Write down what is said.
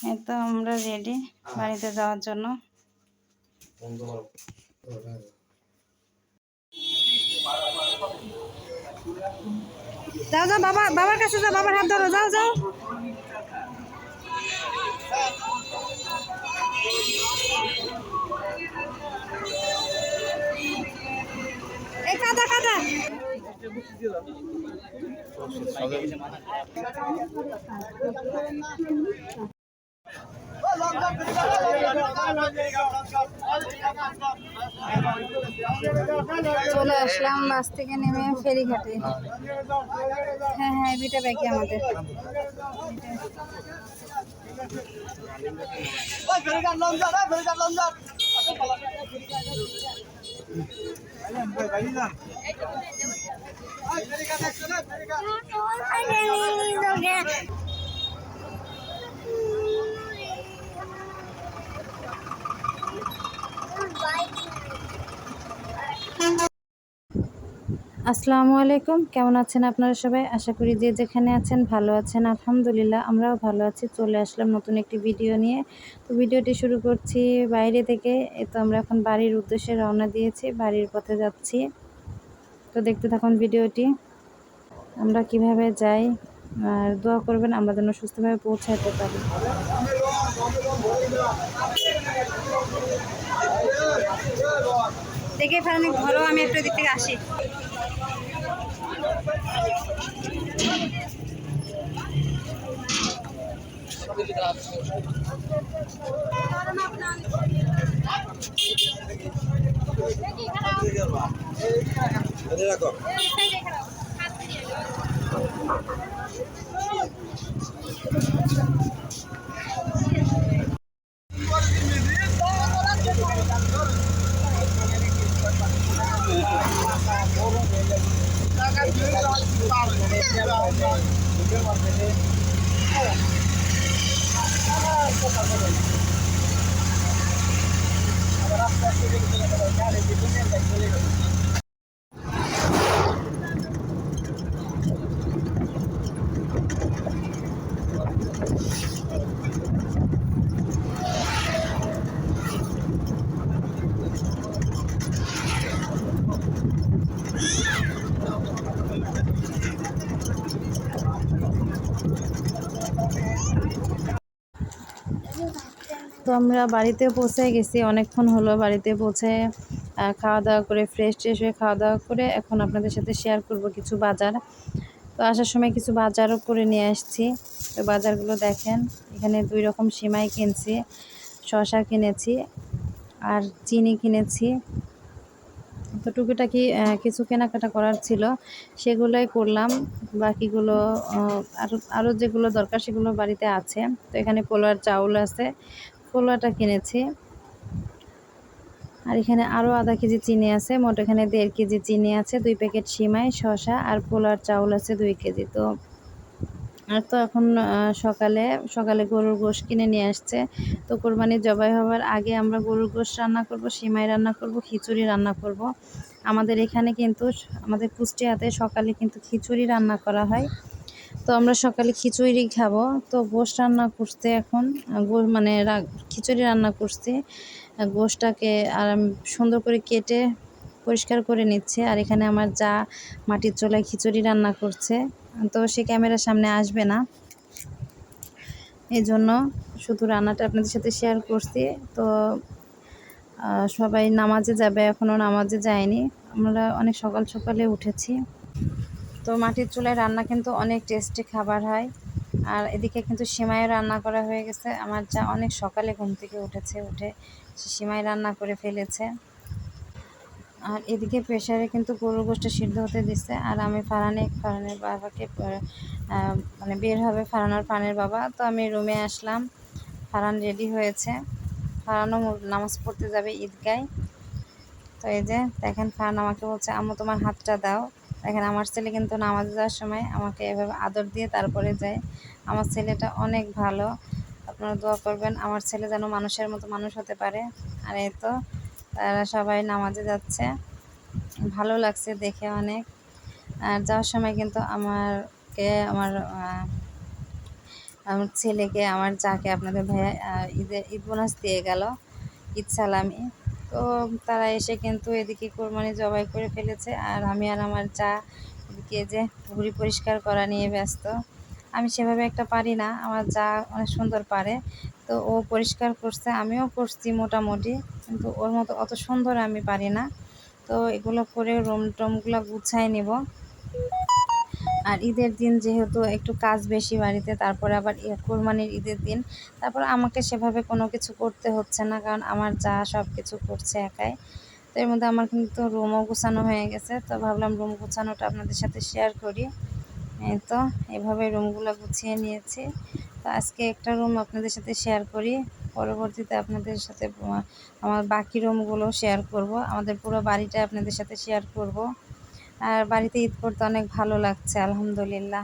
এই তো আমরা রেডি বাড়িতে যাওয়ার জন্য। যাও যাও বাবার কাছে যাও, বাবার হাত ধরো, যাও যাও। এই কাদা কাদা। চলে আসলাম বাস থেকে নেমে ফেরিঘাটে। হ্যাঁ হ্যাঁ, দুইটা ব্যাগই আমাদের। আসসালামু আলাইকুম, কেমন আছেন আপনারা সবাই? আশা করি যে যেখানে আছেন ভালো আছেন। আলহামদুলিল্লাহ আমরাও ভালো আছি। চলে আসলাম নতুন একটি ভিডিও নিয়ে। তো ভিডিওটি শুরু করছি বাইরে থেকে। তো আমরা এখন বাড়ির উদ্দেশ্যে রওনা দিয়েছি, বাড়ির পথে যাচ্ছি। তো দেখতে থাকুন ভিডিওটি, আমরা কিভাবে যাই। আর দোয়া করবেন আমরা যেন সুস্থভাবে পৌঁছাতে পারি। দেখে ফেলেন, ধরো আমি একটু দিক থেকে আসি। তো আমরা বাড়িতে পৌঁছে গেছি, অনেকক্ষণ হলো বাড়িতে পৌঁছে খাওয়া দাওয়া করে ফ্রেশ হয়ে খাওয়া দাওয়া করে এখন আপনাদের সাথে শেয়ার করব কিছু বাজার। তো আসার সময় কিছু বাজারও করে নিয়ে আসছি। তো বাজারগুলো দেখেন, এখানে 2 রকম সিমাই কিনছি, শসা কিনেছি আর চিনি কিনেছি। তো টুকিটাকি কিছু কেনাকাটা করার ছিল, সেগুলোই করলাম। বাকিগুলো আরও যেগুলো দরকার সেগুলো বাড়িতে আছে। তো এখানে পোলার চাউল আছে, পোলাটা কিনেছি। আর এখানে আরও আধা কেজি চিনি আছে, মোট এখানে 1.5 কেজি চিনি আছে, 2 প্যাকেট সিমাই, শসা আর পোলার চাউল আছে 2 কেজি। তো আর তো এখন সকালে গরুর গোশত কিনে নিয়ে আসছে। তো কোরবানি জবাই হওয়ার আগে আমরা গরুর গোশত রান্না করব, সিমাই রান্না করব, খিচুড়ি রান্না করব। আমাদের এখানে কিন্তু আমাদের কুষ্টিয়াতে সকালে কিন্তু খিচুড়ি রান্না করা হয়। তো আমরা সকালে খিচুড়ি খাবো। তো গোশত রান্না করতে এখন মানে খিচুড়ি রান্না করছি। গোশতটাকে আর সুন্দর করে কেটে পরিষ্কার করে নিচ্ছে। আর এখানে আমার যা মাটির চুলায় খিচুড়ি রান্না করছে, তো সে ক্যামেরার সামনে আসবে না, এই জন্য শুধু রান্নাটা আপনাদের সাথে শেয়ার করছি। তো সবাই নামাজে যাবে, এখনও নামাজে যায়নি। আমরা অনেক সকালে উঠেছি। তো মাটির চুলায় রান্না কিন্তু অনেক টেস্টি খাবার হয়। আর এদিকে কিন্তু সিমাইও রান্না করা হয়ে গেছে। আমার যা অনেক সকালে ঘুম থেকে উঠে সে সিমাই রান্না করে ফেলেছে। আর এদিকে প্রেশারে কিন্তু গরুর গোশত সিদ্ধ হতে দিচ্ছে। আর আমি ফারহানের বাবাকে মানে বের হবে ফারহানের বাবা। তো আমি রুমে আসলাম, ফারহান রেডি হয়েছে, ফারহানও নামাজ পড়তে যাবে ঈদগায়। তো এই যে দেখেন, ফারহান আমাকে বলছে আম্মু তোমার হাতটা দাও। দেখেন আমার ছেলে কিন্তু নামাজে যাওয়ার সময় আমাকে এভাবে আদর দিয়ে তারপরে যায়। আমার ছেলেটা অনেক ভালো, আপনারা দোয়া করবেন আমার ছেলে যেন মানুষের মতো মানুষ হতে পারে। আর এই তো তারা সবাই নামাজে যাচ্ছে, ভালো লাগছে দেখে অনেক। আর যাওয়ার সময় কিন্তু আমার আমার ছেলেকে, আমার যাকে আপনাদের ভাইয়া ঈদ বোনাস দিয়ে গেল, ঈদ সালামি। তো তারা এসে কিন্তু এদিকে কোরবানি জবাই করে ফেলেছে, আর আমি আর আমার যা এদিকে যে ভুঁড়ি পরিষ্কার করা নিয়ে ব্যস্ত। আমি সেভাবে একটা পারি না, আমার যা অনেক সুন্দর পারে। তো ও পরিষ্কার করছে, আমিও করছি মোটামুটি, কিন্তু ওর মতো অত সুন্দর আমি পারি না। তো এগুলো করে রুম টুমগুলো গুছাই নিব। আর ঈদের দিন যেহেতু একটু কাজ বেশি বাড়িতে, তারপরে আবার কোরবানির ঈদের দিন, তারপর আমাকে সেভাবে কোনো কিছু করতে হচ্ছে না, কারণ আমার যা সব কিছু করছে একাই। তো এর মধ্যে আমার কিন্তু রুমও গুছানো হয়ে গেছে, তো ভাবলাম রুম গুছানোটা আপনাদের সাথে শেয়ার করি। এই তো এভাবে রুমগুলো গুছিয়ে নিয়েছি। তো আজকে একটা রুম আপনাদের সাথে শেয়ার করি, পরবর্তীতে আপনাদের সাথে আমার বাকি রুমগুলো শেয়ার করব, আমাদের পুরো বাড়িটা আপনাদের সাথে শেয়ার করব। আর বাড়িতে ঈদ করতে অনেক ভালো লাগছে, আলহামদুলিল্লাহ।